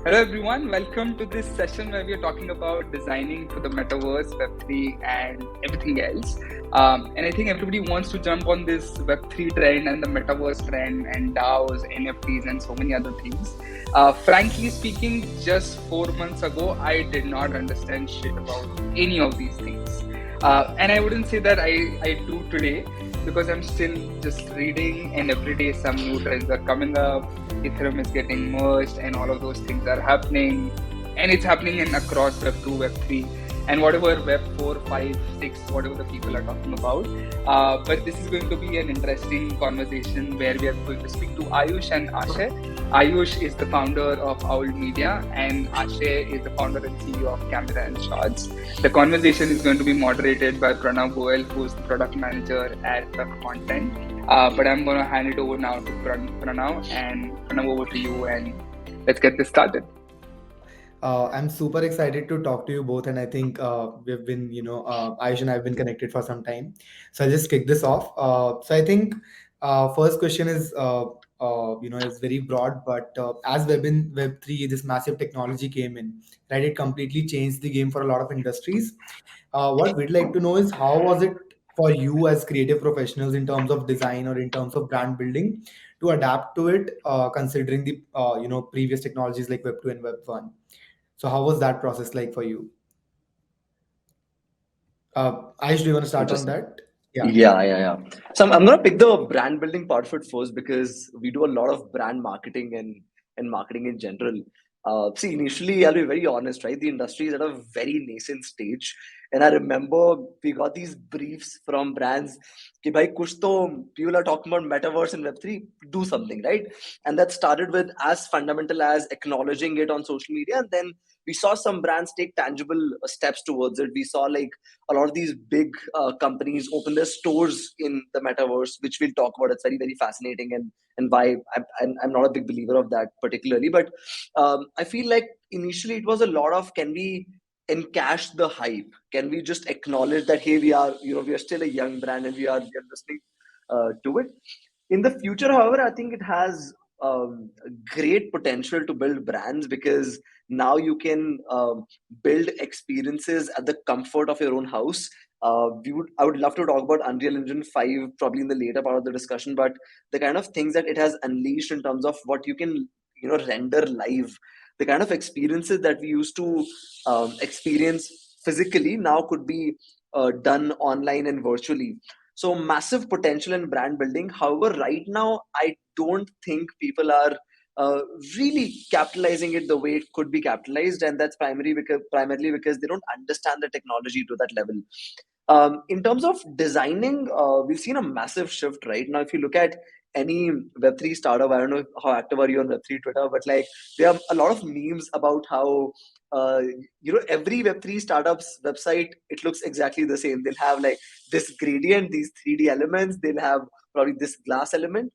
Hello everyone, welcome to this session where we are talking about designing for the Metaverse, Web3 and everything else. And I think everybody wants to jump on this Web3 trend and the Metaverse trend and DAOs, NFTs and so many other things. Frankly speaking, just 4 months ago, I did not understand shit about any of these things. And I wouldn't say that I do today because I'm still just reading and every day some new trends are coming up. Ethereum is getting merged, and all of those things are happening. And it's happening in across Web 2, Web 3, and whatever Web 4, 5, 6, whatever the people are talking about. But this is going to be an interesting conversation where we are going to speak to Ayush and Ashay. Ayush is the founder of Owl Media, and Ashay is the founder and CEO of Camera and Shots. The conversation is going to be moderated by Pranav Goel, who's the product manager at the content. But I'm going to hand it over now to Pranav, and Pranav, over to you, and let's get this started. I'm super excited to talk to you both, and I think we've been, Ayush and I have been connected for some time. So I'll just kick this off. So I think first question is, is very broad, but as Web3, this massive technology came in, right? It completely changed the game for a lot of industries. What we'd like to know is how was it for you as creative professionals in terms of design or in terms of brand building to adapt to it, considering the previous technologies like Web2 and Web1. So how was that process like for you? Ayush, do you want to start on Interesting. that? Yeah. Yeah. So I'm gonna pick the brand building part of it first because we do a lot of brand marketing and marketing in general. See, initially, I'll be very honest, right? The industry is at a very nascent stage, and I remember we got these briefs from brands. कि भाई कुछ तो people are talking about metaverse and Web3, do something, right? And that started with as fundamental as acknowledging it on social media, and then we saw some brands take tangible steps towards it. We saw like a lot of these big companies open their stores in the metaverse, which we'll talk about. It's very, very fascinating, and why I'm not a big believer of that particularly. But I feel like initially it was a lot of, can we encash the hype? Can we just acknowledge that, hey, we are still a young brand and we are listening to it. In the future, however, I think it has great potential to build brands because now you can build experiences at the comfort of your own house. I would love to talk about Unreal Engine 5 probably in the later part of the discussion, but the kind of things that it has unleashed in terms of what you can render live, the kind of experiences that we used to experience physically now could be done online and virtually. So massive potential in brand building. However, right now I don't think people are uh, really capitalizing it the way it could be capitalized, and that's primarily because they don't understand the technology to that level. In terms of designing, we've seen a massive shift right now. If you look at any Web3 startup, I don't know how active are you on Web3 Twitter, but like there are a lot of memes about how every Web3 startup's website, it looks exactly the same. They'll have like this gradient, these 3D elements, they'll have probably this glass element,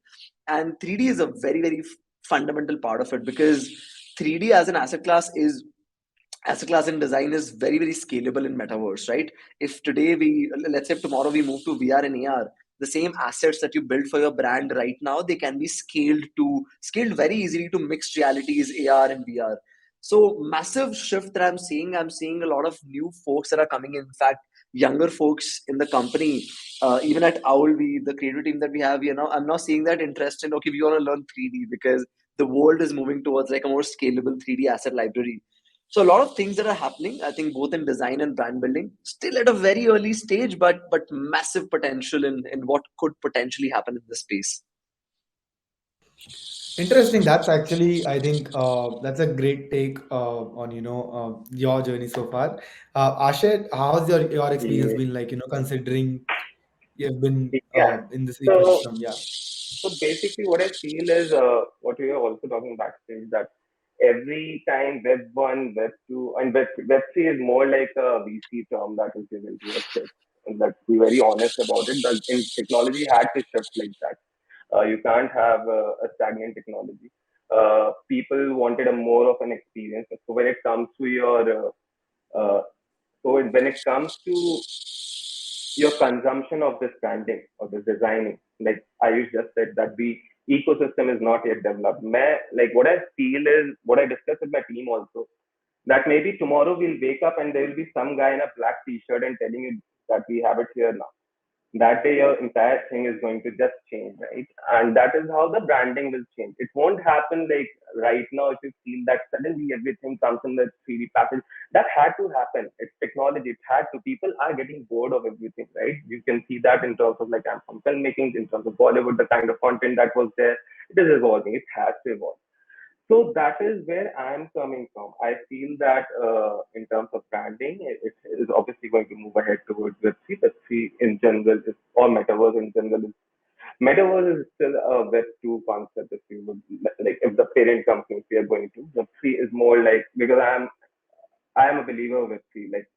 and 3D is a very, very fundamental part of it because 3D as an asset class in design is very, very scalable in metaverse, right? If today let's say if tomorrow we move to VR and AR, the same assets that you build for your brand right now, they can be scaled very easily to mixed realities, AR and VR. So massive shift that I'm seeing a lot of new folks that are coming in fact, younger folks in the company, even at Owl, the creative team that we have, I'm now seeing that interest in, okay, we want to learn 3D because the world is moving towards like a more scalable 3D asset library. So a lot of things that are happening, I think, both in design and brand building, still at a very early stage, but massive potential in what could potentially happen in this space. Interesting. That's actually, I think, that's a great take on your journey so far. Ashay, how's your experience Yeah. been like? Considering you've been Yeah. in this So, ecosystem. Yeah. so basically, what I feel is what we are also talking backstage, that every time Web one, Web two, and Web three is more like a VC term that is given to a shift. And let's be very honest about it. That in technology had to shift like that. You can't have a stagnant technology. People wanted a more of an experience. So when it comes to when it comes to your consumption of this branding or this designing, like Ayush just said, that we ecosystem is not yet developed. Like what I feel is what I discussed with my team also, that maybe tomorrow we'll wake up and there will be some guy in a black t-shirt and telling you that we have it here now. That day your entire thing is going to just change, right? And that is how the branding will change. It won't happen like right now if you feel that suddenly everything comes in the 3D package. That had to happen. It's technology. It had to. People are getting bored of everything, right? You can see that in terms of like I'm from filmmaking, in terms of Bollywood, the kind of content that was there. It is evolving. It has to evolve. So that is where I'm coming from. I feel that in terms of branding, it is obviously going to move ahead towards Web3. Web3 in general is, or Metaverse in general is, Metaverse is still a Web2 concept. If you would like, if the parent companies we are going to, Web3 is more like, because I am a believer of Web3. Like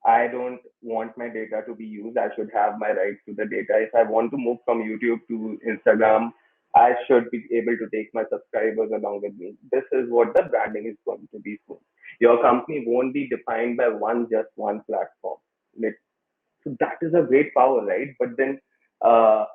I don't want my data to be used. I should have my rights to the data. If I want to move from YouTube to Instagram, I should be able to take my subscribers along with me. This is what the branding is going to be soon. Your company won't be defined by just one platform. Like, so that is a great power, right? But then uh,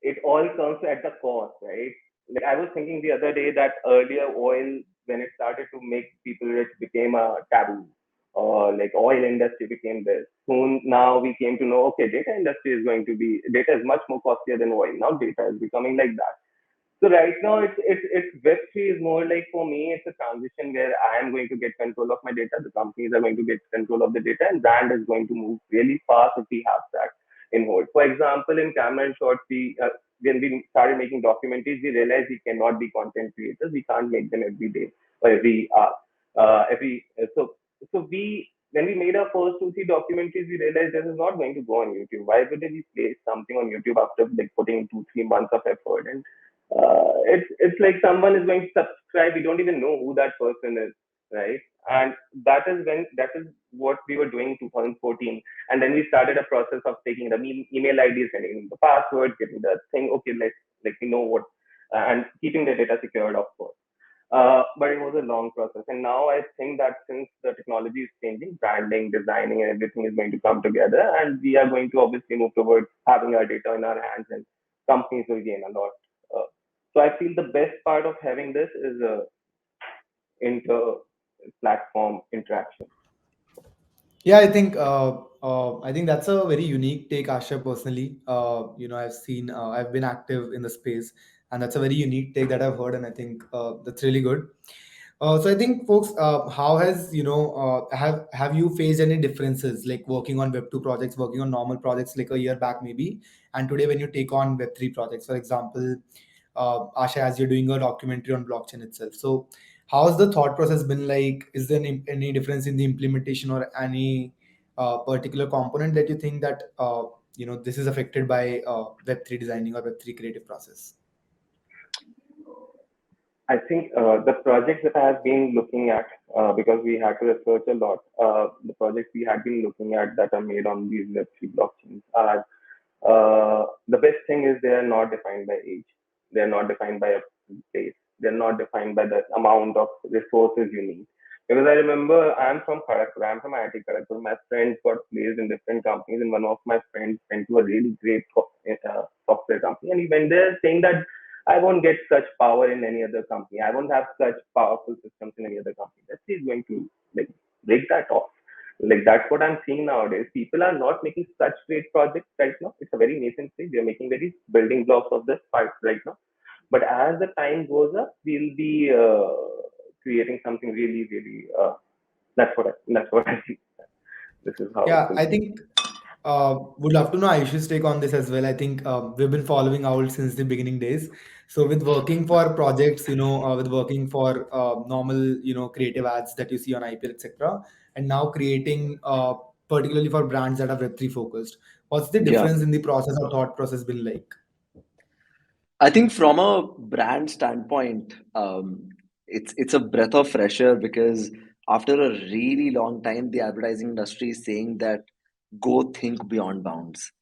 it all comes at the cost, right? Like I was thinking the other day that earlier oil, when it started to make people rich, became a taboo, or like oil industry became this. Soon now we came to know, okay, data industry is going to be, data is much more costlier than oil. Now data is becoming like that. So right now, it's Web3 is more like for me, it's a transition where I am going to get control of my data. The companies are going to get control of the data, and brand is going to move really fast if we have that in hold. For example, in camera and short, when we started making documentaries, we realized we cannot be content creators. We can't make them every day or every hour. Every so we when we made our first 2 3 documentaries, we realized this is not going to go on YouTube. Why would we place something on YouTube after like putting in 2 3 months of effort? And it's like someone is going to subscribe. We don't even know who that person is, right? And that is what we were doing in 2014. And then we started a process of taking the email IDs, sending them the password, getting the thing. Okay, let's like we know what, and keeping the data secured, of course. But it was a long process. And now I think that since the technology is changing, branding, designing, and everything is going to come together, and we are going to obviously move towards having our data in our hands, and companies will gain a lot. Uh, so I feel the best part of having this is inter-platform interaction. Yeah, I think that's a very unique take, Asha. Personally, I've been active in the space, and that's a very unique take that I've heard, and I think that's really good. So I think, folks, how has have you faced any differences like working on Web 2 projects, working on normal projects like a year back maybe, and today when you take on Web 3 projects, for example, Asha, as you're doing a documentary on blockchain itself. So how's the thought process been like? Is there any difference in the implementation or any particular component that you think that this is affected by Web 3 designing or Web 3 creative process? I think the projects that I have been looking at, because we had to research a lot, the projects we had been looking at that are made on these Web3 blockchains are, the best thing is they are not defined by age. They are not defined by a place. They're not defined by the amount of resources you need. Because I remember I'm from Kharagpur, I'm from IIT Kharagpur. My friends got placed in different companies, and one of my friends went to a really great software company, and he went there saying that I won't get such power in any other company. I won't have such powerful systems in any other company. That's he's going to like break that off. Like that's what I'm seeing nowadays. People are not making such great projects right now. It's a very nascent stage. They're making very building blocks of this part right now. But as the time goes up, we'll be creating something really, really. That's what I see. This is how it Yeah, will I be. think would love to know Ayush's take on this as well. I think we've been following out since the beginning days. So with working for projects, with working for normal, creative ads that you see on IPL, etc., and now creating particularly for brands that are Web3 focused. What's the Yeah. difference in the process or thought process been like? I think from a brand standpoint, it's a breath of fresh air because after a really long time, the advertising industry is saying that go think beyond bounds,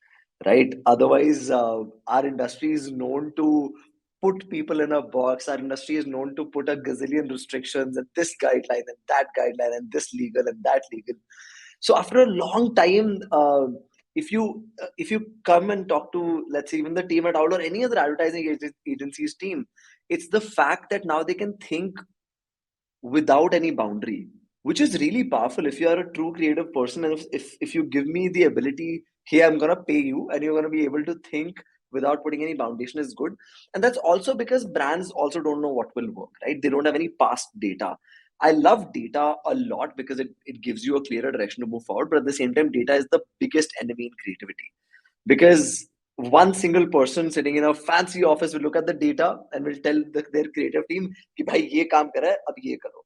right? Otherwise, our industry is known to put people in a box. Our industry is known to put a gazillion restrictions and this guideline and that guideline and this legal and that legal. So after a long time, if you come and talk to, let's say, even the team at Owl or any other advertising agency's team, it's the fact that now they can think without any boundary, which is really powerful if you are a true creative person. And if you give me the ability, hey, I'm gonna pay you, and you're gonna be able to think without putting any foundation, is good. And that's also because brands also don't know what will work, right? They don't have any past data. I love data a lot because it gives you a clearer direction to move forward, but at the same time, data is the biggest enemy in creativity, because one single person sitting in a fancy office will look at the data and will tell their creative team कि भाई ये काम करा है, अब ये करो.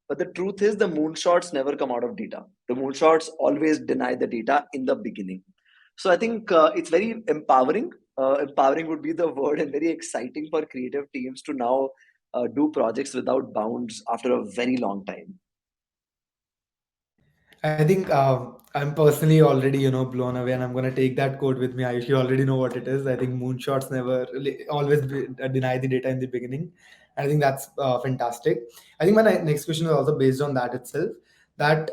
But the truth is, the moonshots never come out of data. The moonshots always deny the data in the beginning. So I think it's very empowering. Empowering would be the word, and very exciting for creative teams to now do projects without bounds after a very long time. I think I'm personally already, blown away, and I'm gonna take that quote with me. I usually already know what it is. I think moonshots never always deny the data in the beginning. I think that's fantastic. I think my next question is also based on that itself. That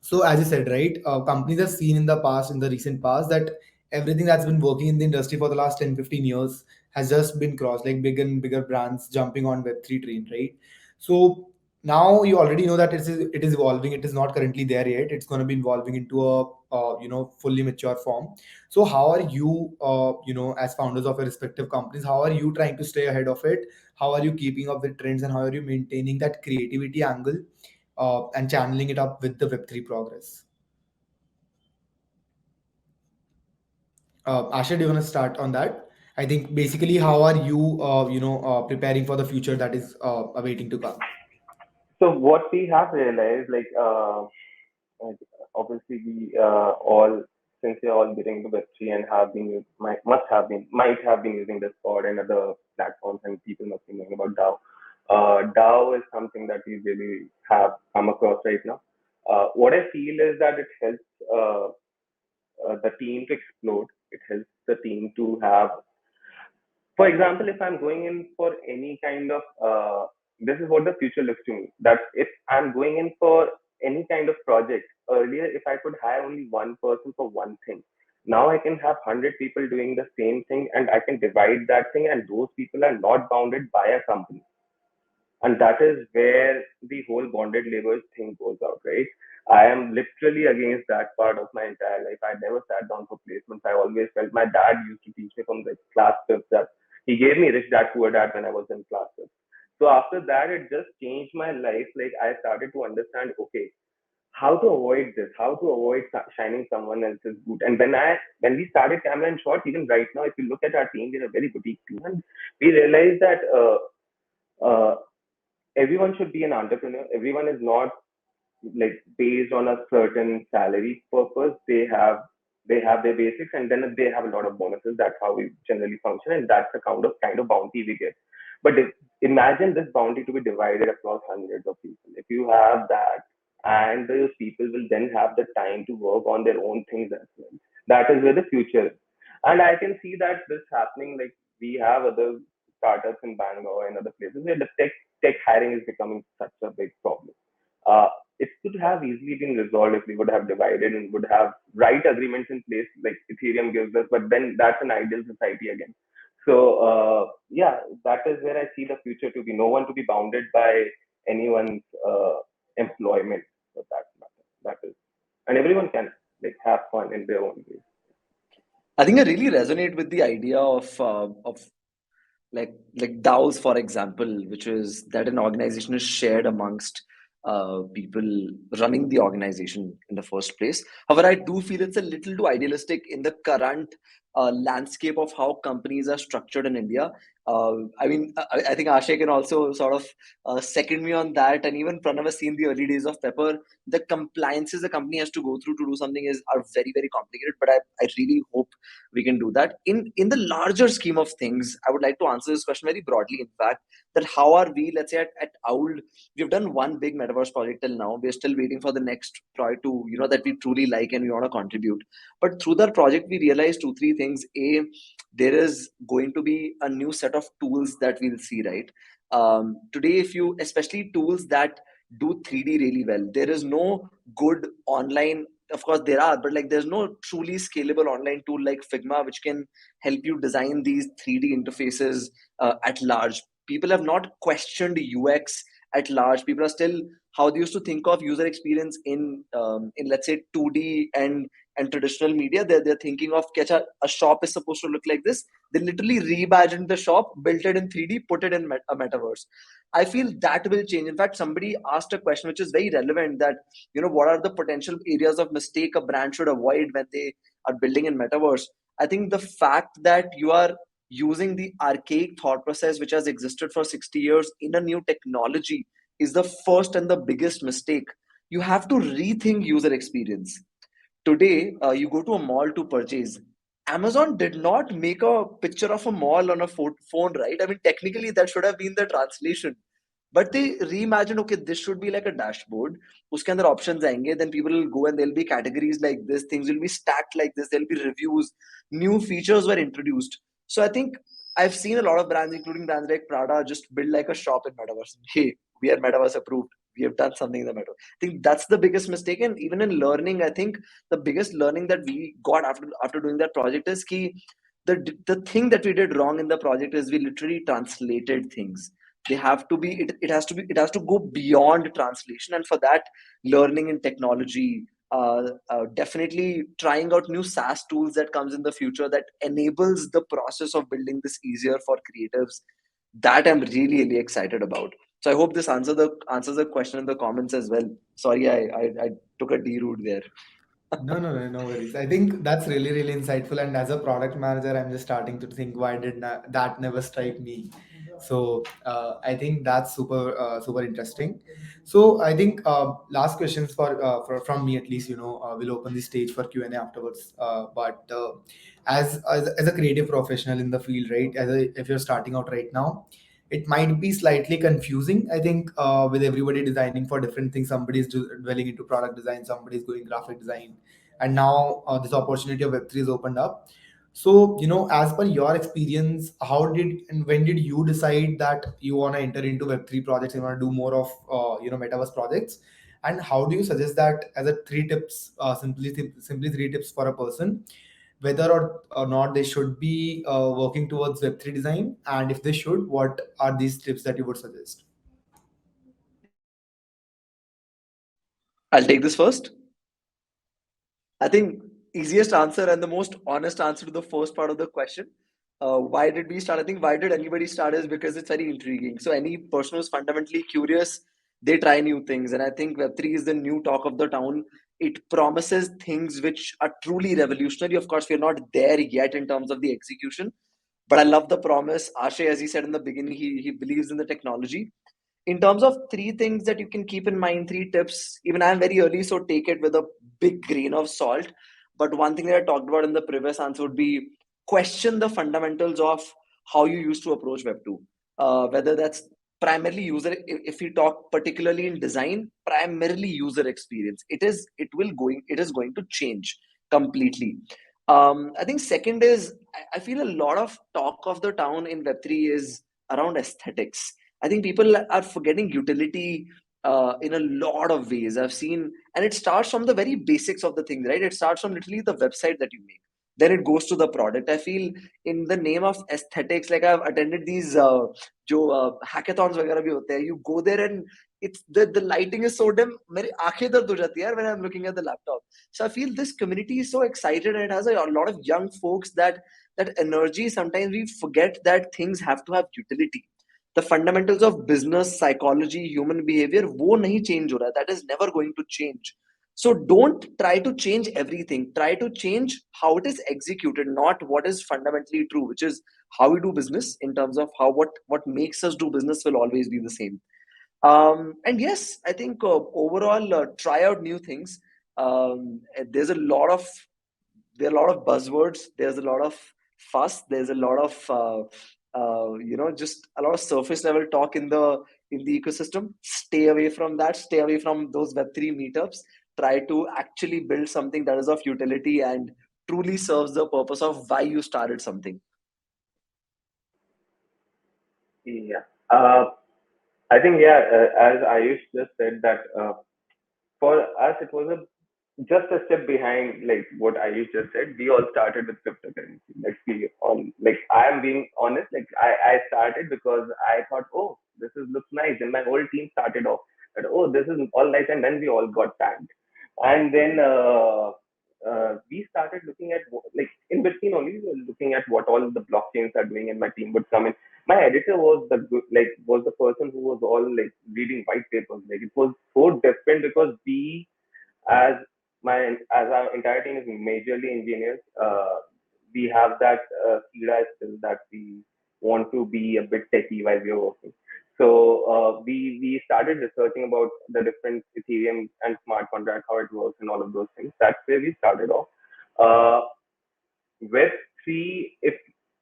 so as you said, right, companies have seen in the past, in the recent past, that everything that's been working in the industry for the last 10, 15 years has just been crossed, like big and bigger brands jumping on Web3 train, right? So now you already know that it is evolving. It is not currently there yet. It's going to be evolving into a fully mature form. So how are you as founders of your respective companies, how are you trying to stay ahead of it? How are you keeping up with trends, and how are you maintaining that creativity angle and channeling it up with the Web3 progress? Asha, do you want to start on that? I think basically, how are you preparing for the future that is awaiting to come? So what we have realized, like and obviously we all, since we're all getting to Web3 and have been might have been using Discord and other platforms, and people must be knowing about DAO. DAO is something that we really have come across right now. What I feel is that it helps the team to explode. It helps the team to have, for example, if I'm going in for any kind of, this is what the future looks to me. That if I'm going in for any kind of project, earlier, if I could hire only one person for one thing, now I can have 100 people doing the same thing, and I can divide that thing, and those people are not bounded by a company. And that is where the whole bonded labor thing goes out, right? I am literally against that part of my entire life. I never sat down for placements. I always felt, my dad used to teach me from the class fifth, that he gave me Rich Dad Poor Dad when I was in class fifth. So after that, it just changed my life. Like, I started to understand, okay, how to avoid this, how to avoid shining someone else's boot. And when we started Camera and Short, even right now, if you look at our team, we're a very boutique team, and we realized that uh, everyone should be an entrepreneur. Everyone is not like based on a certain salary purpose. They have their basics, and then they have a lot of bonuses. That's how we generally function, and that's the kind of bounty we get. But imagine this bounty to be divided across hundreds of people. If you have that, and those people will then have the time to work on their own things as well. That is where the future is. And I can see that this happening. Like, we have other startups in Bangalore and other places where the tech hiring is becoming such a big problem. Uh, it could have easily been resolved if we would have divided and would have right agreements in place like Ethereum gives us, but then that's an ideal society again. So yeah, that is where I see the future to be. No one to be bounded by anyone's employment for that matter. That is, and everyone can like have fun in their own way. I think I really resonate with the idea of like DAOs, for example, which is that an organization is shared amongst people running the organization in the first place. However, I do feel it's a little too idealistic in the current landscape of how companies are structured in India. I mean, I think Ashay can also sort of second me on that. And even Pranav has seen the early days of Pepper. The compliances the company has to go through to do something are very, very complicated. But I really hope we can do that. In the larger scheme of things, I would like to answer this question very broadly, in fact, that how are we, let's say at Owl, we've done one big metaverse project till now. We're still waiting for the next project to, that we truly like and we want to contribute. But through that project, we realized two, three things. A, there is going to be a new set of tools that we'll see, right? Today, if you, especially tools that do 3D really well, there is no good online of course there are, but like there's no truly scalable online tool like Figma which can help you design these 3D interfaces at large. People have not questioned UX at large. People are still how they used to think of user experience in let's say 2D and traditional media. They're thinking of a shop is supposed to look like this. They literally reimagined the shop, built it in 3D, put it in a metaverse. I feel that will change. In fact, somebody asked a question which is very relevant, that what are the potential areas of mistake a brand should avoid when they are building in metaverse. I think the fact that you are using the archaic thought process which has existed for 60 years in a new technology is the first and the biggest mistake. You have to rethink user experience. Today, you go to a mall to purchase. Amazon did not make a picture of a mall on a phone, right? I mean, technically, that should have been the translation. But they reimagined, okay, this should be like a dashboard. Uske andar options aayenge, then people will go and there'll be categories like this, things will be stacked like this, there'll be reviews, new features were introduced. So I think I've seen a lot of brands, including brands like Prada, just build like a shop in Metaverse. Hey, we are Metaverse approved. We have done something in the Metaverse. I think that's the biggest mistake. And even in learning, I think the biggest learning that we got after doing that project is key. The thing that we did wrong in the project is we literally translated things. They have to be it has to go beyond translation, and for that, learning in technology, definitely trying out new SaaS tools that comes in the future that enables the process of building this easier for creatives. That I'm really really excited about. So I hope this answers the question in the comments as well. Sorry, I took a D route there. No worries. I think that's really, really insightful. And as a product manager, I'm just starting to think, why did that never strike me? So I think that's super interesting. So I think last questions for from me at least. We'll open the stage for Q&A afterwards. But as a creative professional in the field, right? If you're starting out right now, it might be slightly confusing. I think with everybody designing for different things, somebody is dwelling into product design, somebody is going graphic design, and now this opportunity of Web3 is opened up. So as per your experience, how did and when did you decide that you want to enter into Web3 projects, you want to do more of metaverse projects, and how do you suggest that as a three tips, simply three tips for a person, whether or not they should be working towards Web3 design, and if they should, what are these tips that you would suggest? I'll take this first. I think easiest answer and the most honest answer to the first part of the question. Why did we start? I think why did anybody start is because it's very intriguing. So any person who's fundamentally curious, they try new things. And I think Web3 is the new talk of the town. It promises things which are truly revolutionary. Of course, we're not there yet in terms of the execution, but I love the promise. Ashay, as he said in the beginning, he believes in the technology. In terms of three things that you can keep in mind, three tips, even I'm very early, so take it with a big grain of salt. But one thing that I talked about in the previous answer would be question the fundamentals of how you used to approach Web 2. Whether that's primarily user, if we talk particularly in design, primarily user experience. It is going to change completely. I think second is I feel a lot of talk of the town in Web3 is around aesthetics. I think people are forgetting utility in a lot of ways. I've seen, and it starts from the very basics of the thing, right? It starts from literally the website that you make. Then it goes to the product. I feel in the name of aesthetics, like I've attended these hackathons वगैरह भी होते हैं. You go there and it's the lighting is so dim. मेरी आंखें दर्द हो जाती है यार when I'm looking at the laptop. So I feel this community is so excited and it has a lot of young folks that energy. Sometimes we forget that things have to have utility. The fundamentals of business psychology human behavior वो नहीं change हो रहा है. That is never going to change. So don't try to change everything. Try to change how it is executed, not what is fundamentally true, which is how we do business. In terms of how what makes us do business will always be the same. And yes, I think overall try out new things. There's a lot of there are a lot of buzzwords. There's a lot of fuss. There's a lot of just a lot of surface level talk in the ecosystem. Stay away from that. Stay away from those Web3 meetups. Try to actually build something that is of utility and truly serves the purpose of why you started something. Yeah. I think, yeah, as Ayush just said, that for us, it was a just a step behind like what Ayush just said, we all started with cryptocurrency. Let's be on like I am being honest, like I started because I thought, oh, this is looks nice. And my whole team started off that oh this is all nice, and then we all got tagged. And then we started looking at like in between only we were looking at what all the blockchains are doing, and my team would come in. My editor was was the person who was all like reading white papers. Like it was so different because we as as our entire team is majorly engineers, we have that SIDA skill that we want to be a bit techy while we are working. So we started researching about the different Ethereum and smart contract, how it works, and all of those things. That's where we started off. Uh, Web three, if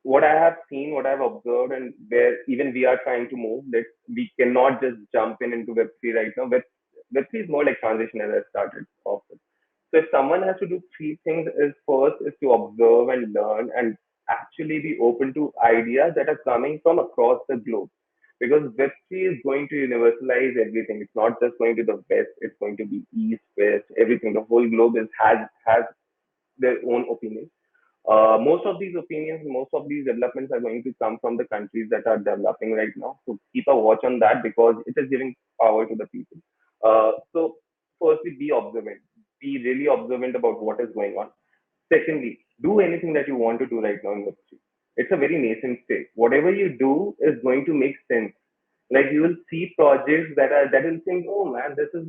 what I have seen, what I've observed, and where even we are trying to move, that we cannot just jump in into Web three right now. Web three is more like transition as I started off with. So if someone has to do three things, is first is to observe and learn and actually be open to ideas that are coming from across the globe. Because Web3 is going to universalize everything. It's not just going to the West, it's going to be East, West, everything. The whole globe has their own opinion. Most of these opinions, most of these developments are going to come from the countries that are developing right now. So keep a watch on that because it is giving power to the people. So firstly, be observant. Be really observant about what is going on. Secondly, do anything that you want to do right now in industry. It's a very nascent state. Whatever you do is going to make sense. Like you will see projects that will think, oh man, this is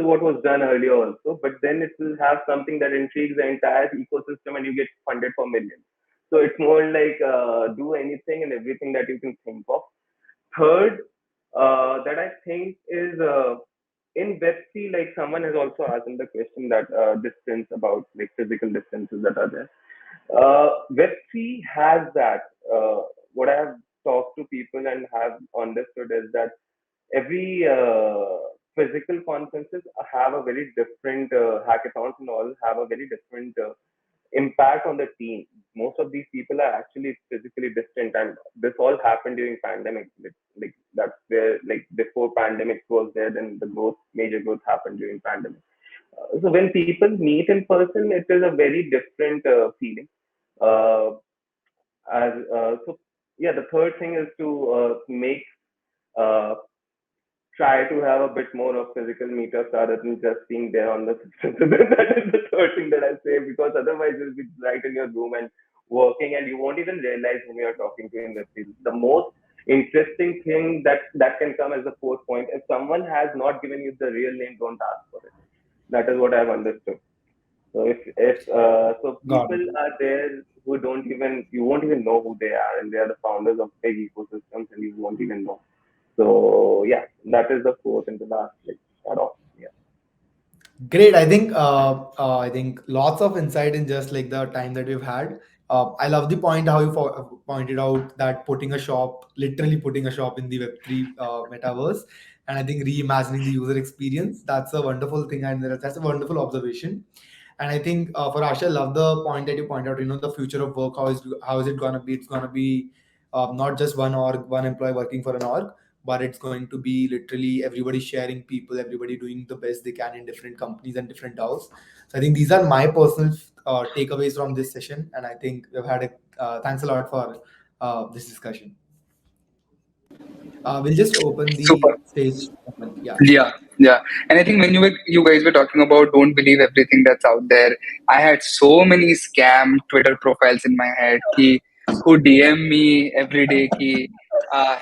what was done earlier also, but then it will have something that intrigues the entire ecosystem and you get funded for millions. So it's more like do anything and everything that you can think of. Third, that I think is in Web3, like someone has also asked in the question that distance about like physical distances that are there. Web3 has that. What I have talked to people and have understood is that every physical conferences have a very different hackathons and all have a very different impact on the team. Most of these people are actually physically distant, and this all happened during pandemic. Like that's where like before pandemic was there, then the major growth happened during pandemic. So when people meet in person, it is a very different feeling. Uh, as so, yeah, the third thing is to make uh, try to have a bit more of physical meetups rather than just being there on the system. So that is the third thing that I say because otherwise you'll be right in your room and working and you won't even realize whom you're talking to in the field. The most interesting thing that can come as the fourth point, if someone has not given you the real name, don't ask for it. That is what I've understood. So if so Got people it. are there who don't even you won't even know who they are and they are the founders of big ecosystems and you won't even know. So yeah, that is the fourth and the last like start off. Yeah. Great. I think lots of insight in just like the time that we've had. I love the point how you pointed out that putting a shop, literally putting a shop in the Web3 metaverse, and I think reimagining the user experience. That's a wonderful thing, and that's a wonderful observation. And I think for Asha, I love the point that you point out. The future of work. How is it gonna be? It's gonna be not just one employee working for an org, but it's going to be literally everybody sharing people, everybody doing the best they can in different companies and different DAOs. So I think these are my personal takeaways from this session, and I think we've had a thanks a lot for this discussion. We'll just open the Super. stage. Yeah. Yeah, yeah. And I think when you guys were talking about don't believe everything that's out there, I had so many scam Twitter profiles in my head who DM me every day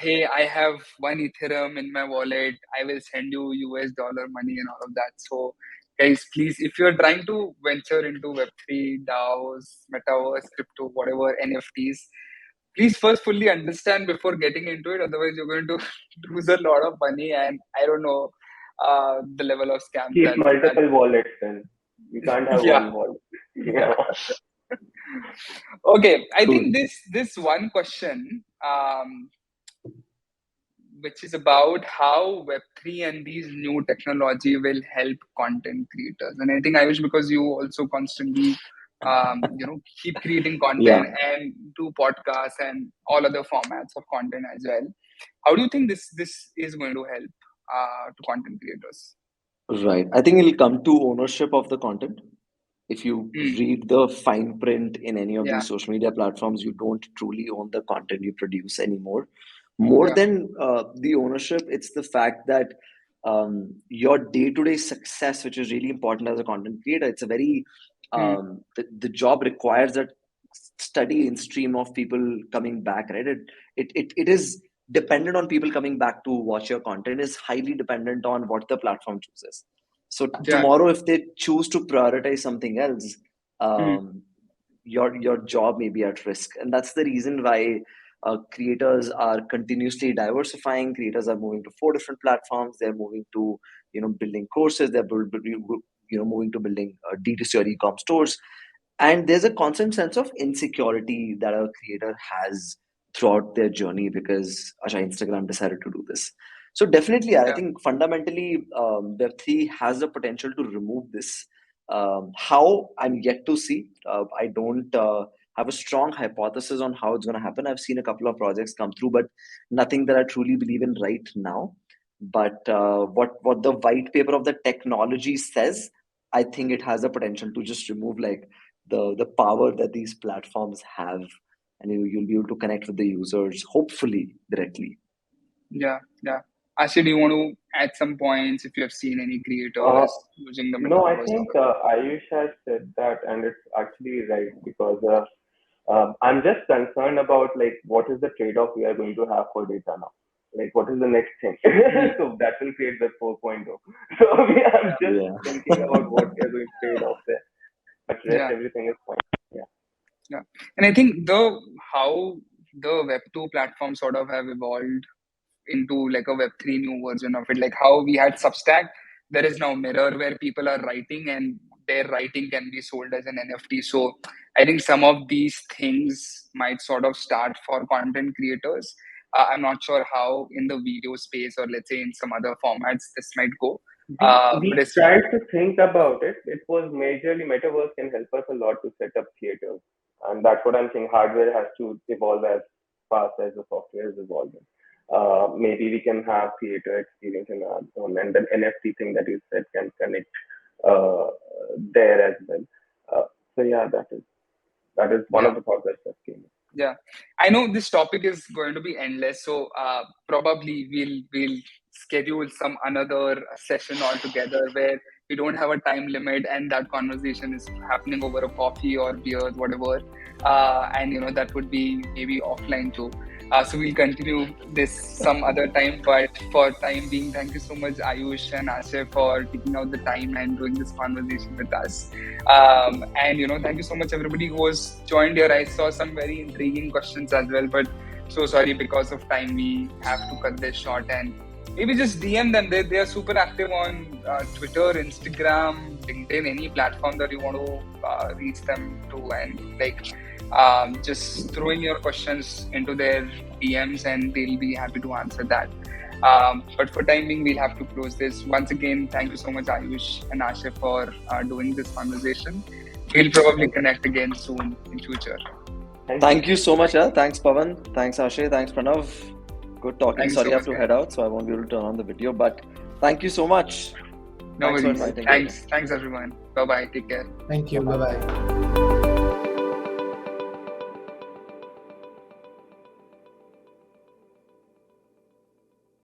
hey, I have one Ethereum in my wallet. I will send you US dollar money and all of that. So guys, please, if you're trying to venture into Web3, DAOs, Metaverse, crypto, whatever, NFTs, please first fully understand before getting into it. Otherwise, you're going to lose a lot of money, and I don't know the level of scams Keep that multiple wallets then. You can't have yeah, one wallet. yeah. Yeah. Okay, I think Truly. this one question, which is about how Web3 and these new technology will help content creators. And I think I wish because you also constantly, keep creating Yeah. content and do podcasts and all other formats of content as well. How do you think this is going to help to content creators? Right. I think it'll come to ownership of the content. If you read the fine print in any of Yeah. these social media platforms, you don't truly own the content you produce anymore. More Yeah. than the ownership, it's the fact that your day-to-day success, which is really important as a content creator, it's a very the job requires a steady in stream of people coming back, right? It is dependent on people coming back to watch your content, is highly dependent on what the platform chooses. So Yeah. tomorrow, if they choose to prioritize something else, Mm. your job may be at risk, and that's the reason why creators are continuously diversifying. Creators are moving to 4 different platforms. They're moving to building courses. They're moving to building D2C or e-com stores. And there's a constant sense of insecurity that a creator has throughout their journey because Asha, Instagram decided to do this. So definitely, I Yeah. think fundamentally, Web3 has the potential to remove this. How, I'm yet to see. I don't have a strong hypothesis on how it's going to happen. I've seen a couple of projects come through, but nothing that I truly believe in right now. But what the white paper of the technology says, I think it has the potential to just remove like the power that these platforms have, and you'll be able to connect with the users hopefully directly. Yeah. Yeah. Ashay, do you want to add some points if you have seen any Uh, creators using the no, I metaverse? think Ayush has said that, and it's actually right because I'm just concerned about like what is the trade-off we are going to have for data now. Like, what is the next thing? So that will create the 4.0. So I'm Yeah. just Yeah. thinking about what we are going to trade off there. But rest Yeah. everything is fine. Yeah. Yeah. And I think how the Web2 platforms sort of have evolved into like a Web3 new version of it. Like how we had Substack, there is now Mirror where people are writing and their writing can be sold as an NFT. So I think some of these things might sort of start for content creators. I'm not sure how in the video space or let's say in some other formats this might go. But We it's tried to think about it. It was majorly Metaverse can help us a lot to set up theaters. And that's what I'm saying. Hardware has to evolve as fast as the software is evolving. Maybe we can have theater experience in our own, and the NFT thing that you said can connect uh, there as well. Uh, so yeah, that is one yeah. of the thoughts that just came. Yeah, I know this topic is going to be endless, so probably we'll schedule some another session altogether where we don't have a time limit and that conversation is happening over a coffee or beer, whatever, and that would be maybe offline too. So we'll continue this some other time, but for time being, thank you so much, Ayush and Ashay, for taking out the time and doing this conversation with us. And thank you so much everybody who was joined here. I saw some very intriguing questions as well, but so sorry, because of time we have to cut this short, and maybe just DM them. They are super active on Twitter, Instagram, LinkedIn, any platform that you want to reach them to, and like just throw in your questions into their DMs and they'll be happy to answer that. But for time being, we'll have to close this. Once again, thank you so much, Ayush and Ashay, for doing this conversation. We'll probably connect again soon in future. Thank you so much. Thanks, Pawan. Thanks, Ashay. Thanks, Pranav. Good talking. Thanks Sorry, so I have much, to head out, so I won't be able to turn on the video. But thank you so much. No Thanks for worries. inviting me. Thanks everyone. Bye bye. Take care. Thank you. Bye bye.